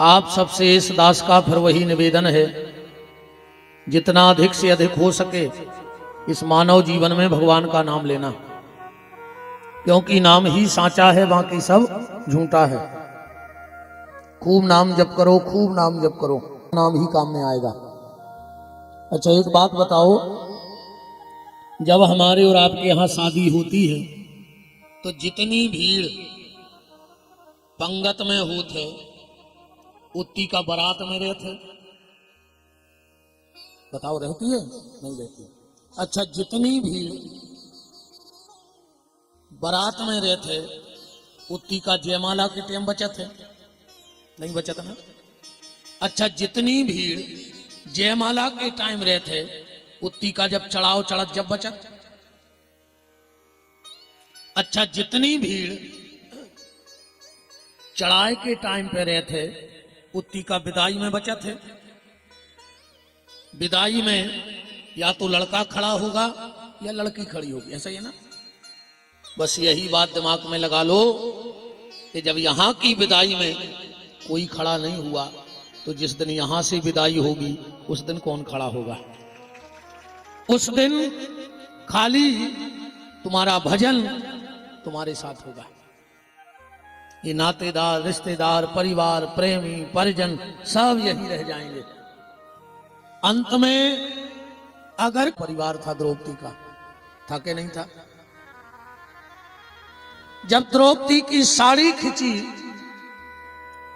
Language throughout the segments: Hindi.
आप सबसे इस दास का फिर वही निवेदन है, जितना अधिक से अधिक हो सके इस मानव जीवन में भगवान का नाम लेना, क्योंकि नाम ही साचा है, बाकी सब झूठा है। खूब नाम जप करो, खूब नाम जप करो, नाम ही काम में आएगा। अच्छा एक बात बताओ, जब हमारे और आपके यहाँ शादी होती है तो जितनी भीड़ पंगत में होते उतनी का बारात में रहते, बताओ रहती है नहीं रहती? अच्छा जितनी भीड़ बारात में रहते उतनी का जयमाला के टाइम बचत है नहीं बचत ना? अच्छा जितनी भीड़ जयमाला के टाइम रहते उतनी का जब चढ़ाओ चढ़त जब बचत। अच्छा जितनी भीड़ चढ़ाई के टाइम पे रहते उतनी का विदाई में बचत है। विदाई में या तो लड़का खड़ा होगा या लड़की खड़ी होगी, ऐसा ही है ना? बस यही बात दिमाग में लगा लो कि जब यहां की विदाई में कोई खड़ा नहीं हुआ तो जिस दिन यहां से विदाई होगी उस दिन कौन खड़ा होगा? उस दिन खाली तुम्हारा भजन तुम्हारे साथ होगा। ये नातेदार, रिश्तेदार, परिवार, प्रेमी, परिजन सब यही रह जाएंगे। अंत में अगर परिवार था द्रौपदी का, था कि नहीं था? जब द्रौपदी की साड़ी खिंची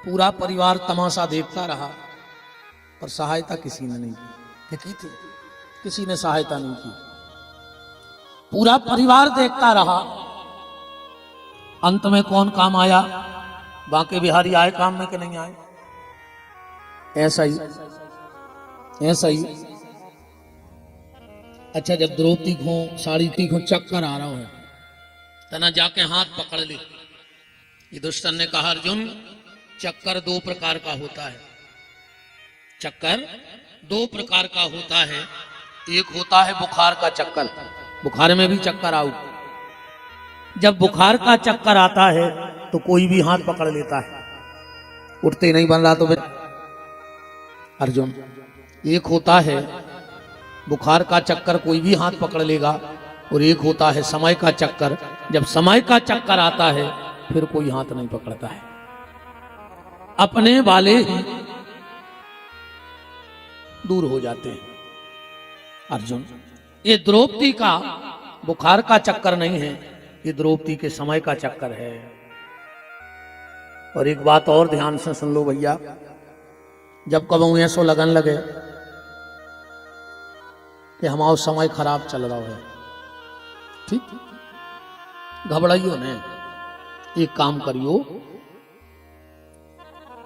पूरा परिवार तमाशा देखता रहा, पर सहायता किसी ने नहीं की थी, किसी ने सहायता नहीं की। पूरा परिवार देखता रहा, अंत में कौन काम आया? बांके बिहारी आए काम में कि नहीं आए? ऐसा ही ऐसा ही। अच्छा जब द्रौपदी को साड़ी को चक्कर आ रहा है तना जाके हाथ पकड़ ले। ये दुष्टन ने कहा अर्जुन चक्कर दो प्रकार का होता है, चक्कर दो प्रकार का होता है। एक होता है बुखार का चक्कर, बुखार में भी चक्कर आओ। जब बुखार का चक्कर आता है तो कोई भी हाथ पकड़ लेता है, उठते नहीं बन रहा तो फिर अर्जुन। एक होता है बुखार का चक्कर, कोई भी हाथ पकड़ लेगा, और एक होता है समय का चक्कर। जब समय का चक्कर आता है फिर कोई हाथ नहीं पकड़ता है, अपने वाले ही दूर हो जाते हैं। अर्जुन ये द्रौपदी का बुखार का चक्कर नहीं है, ये द्रौपदी के समय का चक्कर है। और एक बात और ध्यान से सुन लो भैया, जब कबू ऐसो लगन लगे कि हमारा समय खराब चल रहा है, ठीक, घबराइयो ने, एक काम करियो,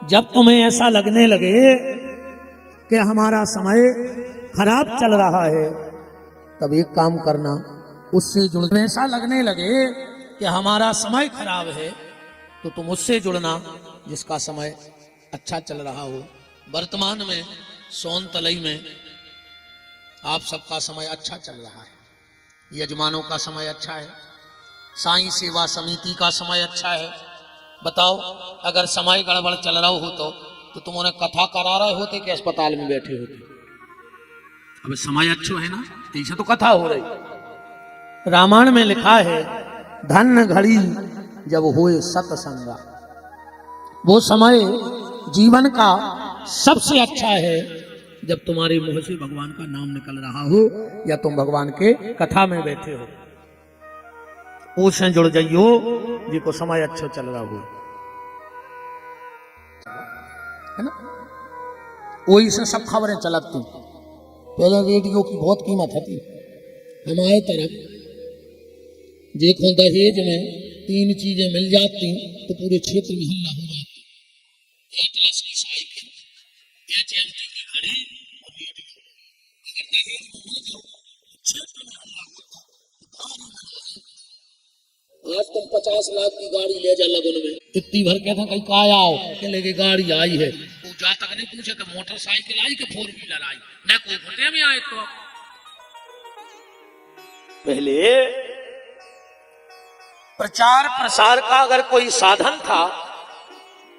जब तुम्हें ऐसा लगने लगे कि हमारा समय खराब चल रहा है, तब एक काम करना, उससे जुड़ना। ऐसा लगने लगे कि हमारा समय खराब है तो तुम उससे जुड़ना जिसका समय अच्छा चल रहा हो। वर्तमान में सोन तलई में आप सबका समय अच्छा चल रहा है, यजमानों का समय अच्छा है, साईं सेवा समिति का समय अच्छा है। बताओ अगर समय गड़बड़ चल रहा हो तो तुम उन्हें कथा करा रहे होते कि अस्पताल में बैठे होते? अब समय अच्छा है ना, ऐसे तो कथा हो रही। रामायण में लिखा है धन घड़ी जब होए सत्संगा, वो समय जीवन का सबसे अच्छा है जब तुम्हारे मुंह से भगवान का नाम निकल रहा हो या तुम भगवान के कथा में बैठे हो। उससे जुड़ जाइयो जिसको समय अच्छा चल रहा हो, है ना? वही से सब खबरें चलती। पहले रेडियो की बहुत कीमत थी। हमारे तरफ देखो दहेज में 3 चीजें मिल जाती तो पूरे क्षेत्र में हल्ला हो जाता। एटलस की साइकिल, एचएमटी की घड़ी और रेडियो। अगर दहेज में मिल जाओ क्षेत्र में हल्ला होता। आज तुम 50 लाख की गाड़ी ले जा लगन में, इतनी भर के था कहीं का आओ के लेके गाड़ी आई है, वो जा तक नहीं पूछे कि मोटरसाइकिल आई कि 4 व्हीलर आई, न कोई घुटे में आए। तो पहले प्रचार प्रसार का अगर कोई साधन था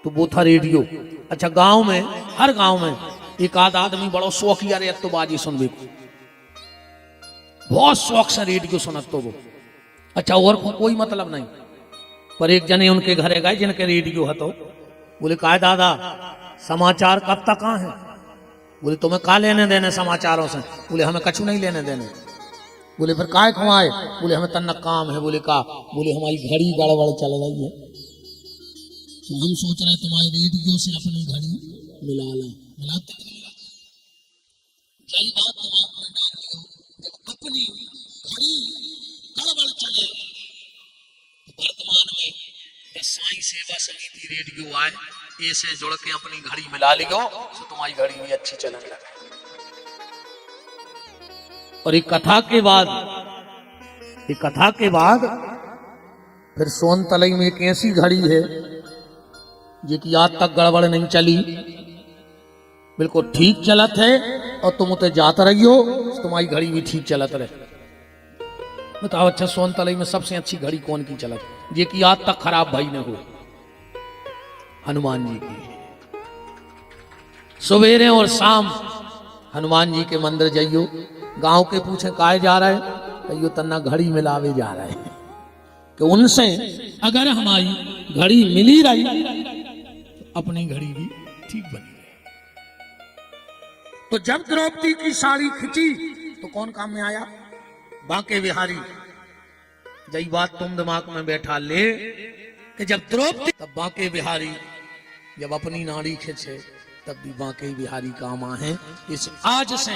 तो वो था रेडियो। अच्छा, गांव में, हर गांव में एक आध आदमी बड़ो शौकिया रे तो बाजी सुनबे को, बहुत शौक से रेडियो सुनत तो वो। अच्छा, और कोई मतलब नहीं, पर एक जने उनके घरे गए जिनके रेडियो है, तो बोले का दादा समाचार कब तक कहाँ है? बोले तुम्हें का लेने देने समाचारों से? बोले हमें कछु नहीं लेने देने। बोले फिर काय खुआए? बोले हमें तन्ना काम है। बोले का? बोले हमारी घड़ी गड़बड़ चल रही है, तो हम सोच रहे तुम्हारे रेडियो से अपनी घड़ी मिला लें। मिलाते यही बात दिमाग में डाल लो, जब अपनी घड़ी गड़बड़ चले। वर्तमान में साई सेवा समिति रेडियो आए, ऐसे जुड़ के अपनी घड़ी मिला लियो तो तुम्हारी घड़ी भी अच्छी चलने लगे। और एक कथा के बाद फिर सोनतलई में एक ऐसी घड़ी है जो कि आज तक गड़बड़ नहीं चली, बिल्कुल ठीक चलत है, और तुम उते जात रही हो तो तुम्हारी घड़ी भी ठीक चलत रहे। बताओ, अच्छा सोनतलई में सबसे अच्छी घड़ी कौन की चलत, ये कि आज तक खराब भाई न हो? हनुमान जी की। सवेरे और शाम हनुमान जी के मंदिर जाइयो, गांव के पूछे काहे जा रहे हैं, कहियो तन्ना घड़ी मिलावे जा रहे हैं, कि उनसे अगर हमारी घड़ी मिली रही तो अपनी घड़ी भी ठीक बनी रही। तो जब द्रौपदी की साड़ी खिंची तो कौन काम में आया? बांके बिहारी। यही बात तुम दिमाग में बैठा ले कि जब द्रौपदी, तब बांके बिहारी जब अपनी नाड़ी खींचे तब भी बांके बिहारी काम आए। इस आज से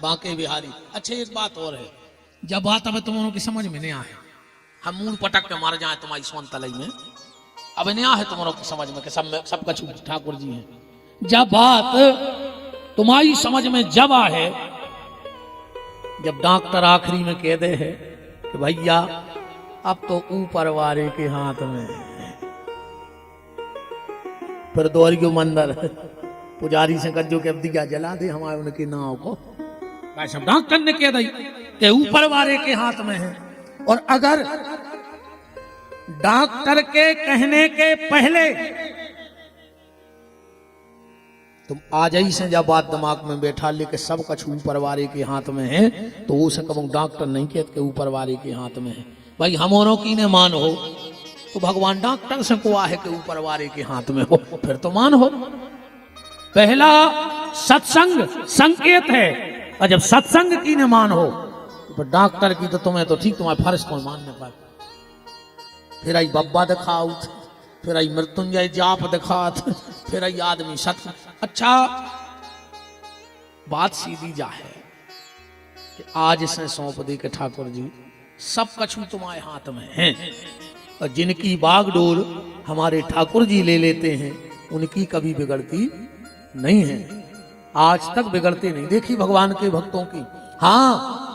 बांके बिहारी। अच्छा, एक बात और है, जब बात अब तुम लोगों की समझ में नहीं आए, हम मूल पटक के मार जाए तुम्हारी सोनतलई में, अब नहीं आए तुम लोगों की समझ में कि सब कछु ठाकुर जी हैं। जब बात तुम्हारी समझ में जब आए, जब डॉक्टर आखिरी में कह दे है कि भैया अब तो ऊपर वाले के हाथ में, फिर दौड़ियो मंदिर, पुजारी से कज्जो के अब दिया जला दे हमारे उनके नाव को। सब डॉक्टर ने कह दी कि ऊपर वाले के हाथ में है। और अगर डॉक्टर के कहने के पहले तुम आज ही से जब बात दिमाग में बैठा ले कि सब कुछ ऊपर वाले के हाथ में है, तो वो से कब डॉक्टर नहीं कहते कि ऊपर वाले के हाथ में है। भाई हमोरों की ने मान हो तो भगवान डॉक्टर से को है कि ऊपर वाले के हाथ में हो, फिर तो मान हो। पहला सत्संग संकेत है, और जब सत्संग की ने मान हो तो डॉक्टर की तो तुम्हें तो ठीक, तुम्हारे फर्ज को मानने पर। फिर आई बब्बा दिखाओ, फिर आई मृत्युंजय जाप दिखात, फिर आई आदमी सत्संग। अच्छा, बात सीधी जा है कि आज से सौंप दे के ठाकुर जी सब कछु तुम्हारे हाथ में है, और जिनकी बागडोर हमारे ठाकुर जी ले लेते हैं उनकी कभी बिगड़ती नहीं है, आज तक बिगड़ते नहीं देखी भगवान के भक्तों की। हाँ,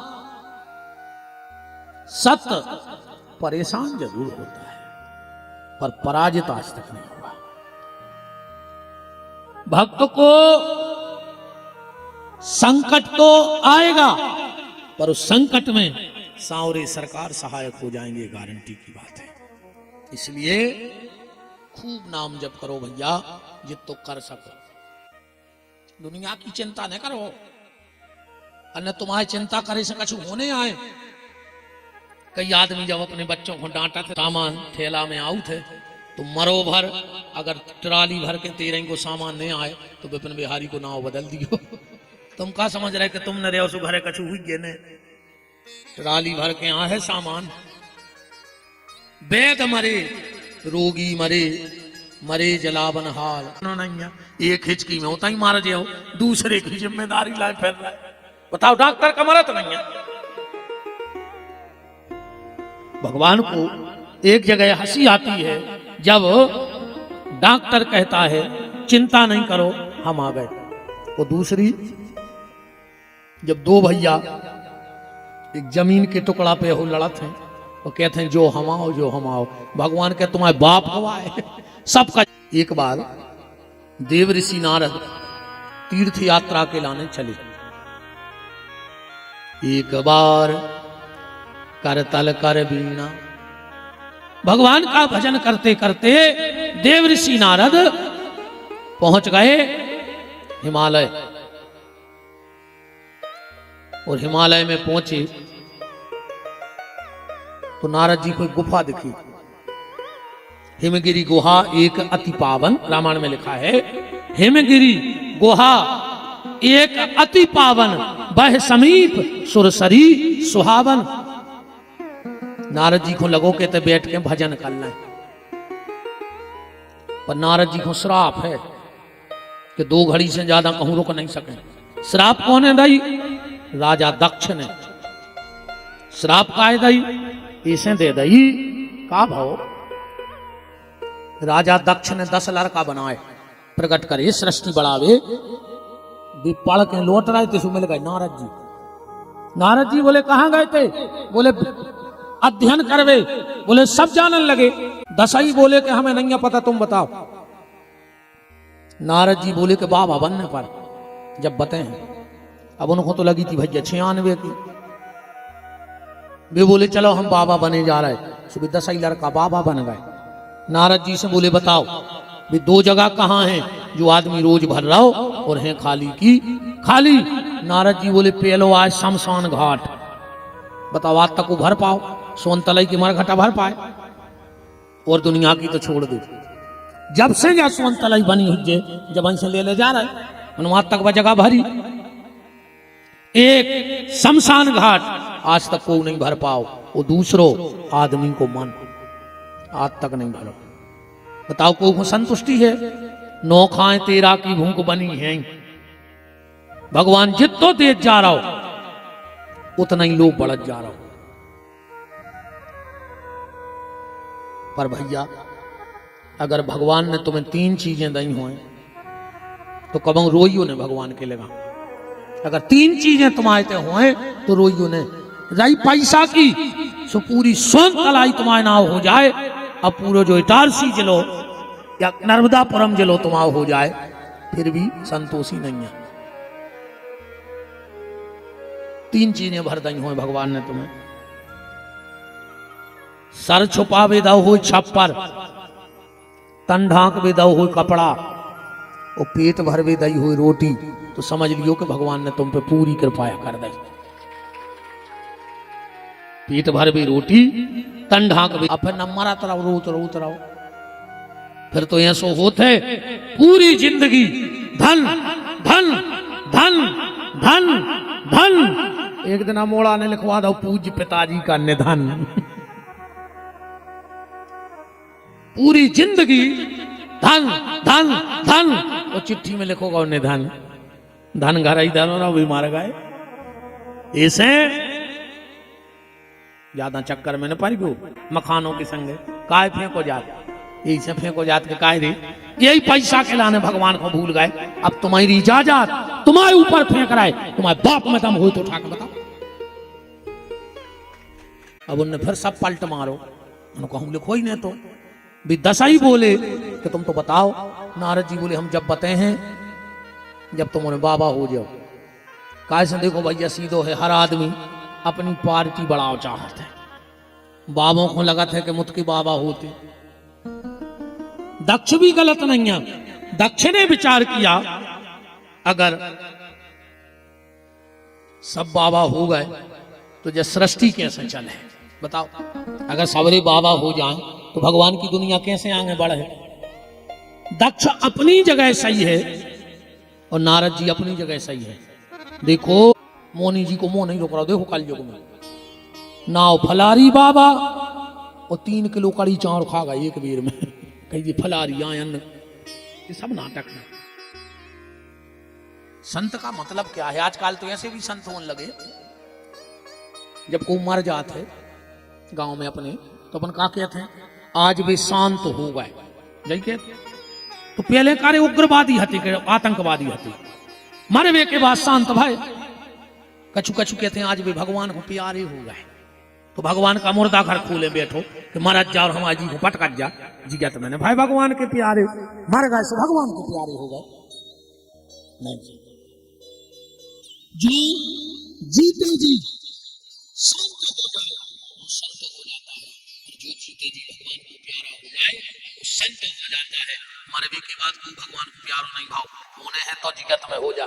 सत्य परेशान जरूर होता है, पर पराजित आज तक नहीं हुआ। भक्त को संकट तो आएगा, पर उस संकट में सांवरे सरकार सहायक हो जाएंगे, गारंटी की बात है। इसलिए खूब नाम जप करो भैया, जितो कर सको। दुनिया की चिंता न करो, अन्य तुम्हारी चिंता करे से कछु होने आए। कई आदमी जब अपने बच्चों को डांटा थे, सामान ठेला में आऊ थे, तो मरो भर अगर ट्राली भर के तेरह को सामान नहीं आए तो विपिन बिहारी को नाव बदल दियो। तुम का समझ रहे कि तुम न रहे घरे कछु हुई गे ने, ट्राली भर के यहाँ है सामान। वेद मरे, रोगी मरे, मरे जलावन हाल नहीं, एक हिचकी में होता ही मार जाओ, दूसरे की जिम्मेदारी लाए फिर रहा है। बताओ, डॉक्टर का मरत नहीं है। भगवान को एक जगह हंसी आती है जब डॉक्टर कहता है चिंता नहीं करो हम आ गए, और दूसरी जब दो भैया एक जमीन के टुकड़ा पे हो लड़त हैं और कहते हैं जो हम आओ जो हम आओ, भगवान के तुम्हारे बाप गवाए सबका। एक बार देव ऋषि नारद तीर्थ यात्रा के लाने चले। एक बार कर तल कर बीना भगवान का भजन करते करते देव ऋषि नारद पहुंच गए हिमालय। और हिमालय में पहुंचे तो नारद जी को गुफा दिखी। हिमगिरी गुहा एक अति पावन, रामायण में लिखा है, हिमगिरी गुहा एक अति पावन, बह समीप सुरसरी सुहावन। नारद जी को लगो के बैठ के भजन कर लें, पर नारद जी को श्राप है कि 2 घड़ी से ज्यादा कहूं रुक नहीं सके। श्राप कौन है दई? राजा दक्ष ने श्राप का है दई, इसे दे दई का भाव। राजा दक्ष ने 10 लड़का बनाए, प्रकट करे, सृष्टि बढ़ावे। भी पढ़ के लौट रहे थे, मिल गए नारद जी। नारद जी बोले कहां गए थे? बोले अध्ययन करवे। बोले सब जानने लगे। 10 ही बोले कि हमें नहीं पता, तुम बताओ। नारद जी बोले कि बाबा बनने पर जब बते हैं। अब उनको तो लगी थी भैया 96 की। वे बोले चलो हम बाबा बने जा रहे। सुबह 10 ही लड़का बाबा बन गए। नारद जी से बोले बताओ भी 2 जगह कहाँ हैं जो आदमी रोज भर रहा हो और हैं खाली की खाली। नारद जी बोले पहलो आज शमशान घाट, बताओ आज तक को भर पाओ, सोनतलाई की मरघटा भर पाए, और दुनिया की तो छोड़ दो। जब से या सोनतलाई बनी हुई, जब से ले जा रहे वहां तक वह जगह भरी। एक शमशान घाट आज तक को नहीं भर पाओ, वो दूसरो आदमी को मन आज तक नहीं भरो। बताओ को संतुष्टि है? 9 खाएं तेरा की भूख बनी है। भगवान जितो तेज जा रहा हो उतना ही लोग बढ़त जा रहा हो। पर भैया अगर भगवान ने तुम्हें 3 चीजें दी हो तो कब रोइयो ने भगवान के लगा। अगर 3 चीजें तुम्हारे हुए तो रोइयो ने। रही पैसा की सो पूरी सोन तलाई तुम्हारे नाव हो जाए, अब पूरा जो इटारसी जिलो या नर्मदापुरम जिलो तुम्हारा हो जाए, फिर भी संतोषी नहीं है। 3 चीजें भर दी हो भगवान ने तुम्हें। सर छुपावे दो हो छप्पर, तन ढांक भी दो हो कपड़ा, और पेट भर भी दई हुई रोटी, तो समझ लियो कि भगवान ने तुम पे पूरी कृपा कर दी। पेट भर भी रोटी, तन ढांक भी, अब फिर न मरत रहो रोत रहो। फिर तो ऐसो होते पूरी जिंदगी धन धन धन धन धन। एक दिन मोड़ा ने लिखवा दो पूज्य पिताजी का निधन। पूरी जिंदगी धन धन धन, और चिट्ठी में लिखोगा निधन। धन घर ही धन हो भी मार गए। ऐसे ज्यादा चक्कर में न पड़ गो मखानों के संगे। काय फेंको जात, यही से फेंको जात के काय रे, यही पैसा के लाने भगवान को भूल गए। अब तुम्हारी इजाजत तुम्हारे ऊपर फेंक रहा है, तुम्हारे बाप में दम हो तो उठा के बताओ। अब उनने फिर सब पलट मारो, उनको हम लिखो ही नहीं तो भी 10 ही बोले कि तुम तो बताओ। नारद जी बोले हम जब बते हैं जब तुम बाबा हो जाओ। काय से देखो भैया सीधो है, हर आदमी अपनी पार्टी बढ़ाओ चाहते हैं। बाबों को लगा था कि मुझके बाबा होते। दक्ष भी गलत नहीं है। दक्ष ने विचार किया अगर सब बाबा हो गए तो जब सृष्टि कैसे चले, बताओ। अगर सबरे बाबा हो जाएं तो भगवान की दुनिया कैसे आगे बढ़े। दक्ष अपनी जगह सही है और नारद जी अपनी जगह सही है। देखो मोनी जी को मुंह नहीं रोक रहा। देखो कल युग में नाव फलारी बाबा और 3 किलो कड़ी चावल खा गए एक बेर में। कही फलारी आयन, ये सब नाटक है। संत का मतलब क्या है? आजकल तो ऐसे भी संत होने लगे, जब कोई मर जाते गांव में अपने तो अपन क्या कहते हैं, आज वे शांत हो गए। जैसे तो पहले कार्य उग्रवादी हते, आतंकवादी हते, मरे वे के बाद शांत भाई। कछु कछु कहते हैं आज भी भगवान को प्यारे हो गए, तो भगवान का मुर्दा घर खोले बैठो कि महाराज जा और हमारे जी को पटक जा। जी क्या तो मैंने भाई भगवान के प्यारे मर गए सो भगवान के प्यारे हो गए। नहीं, जो जीते जी संत हो जाए वो संत हो जाता है, जो जीते जी भगवान को प्यारा हो जाए वो संत हो जाता है। मरने के बाद कोई भगवान को प्यारो नहीं भाव होने हैं तो जगत में हो जा।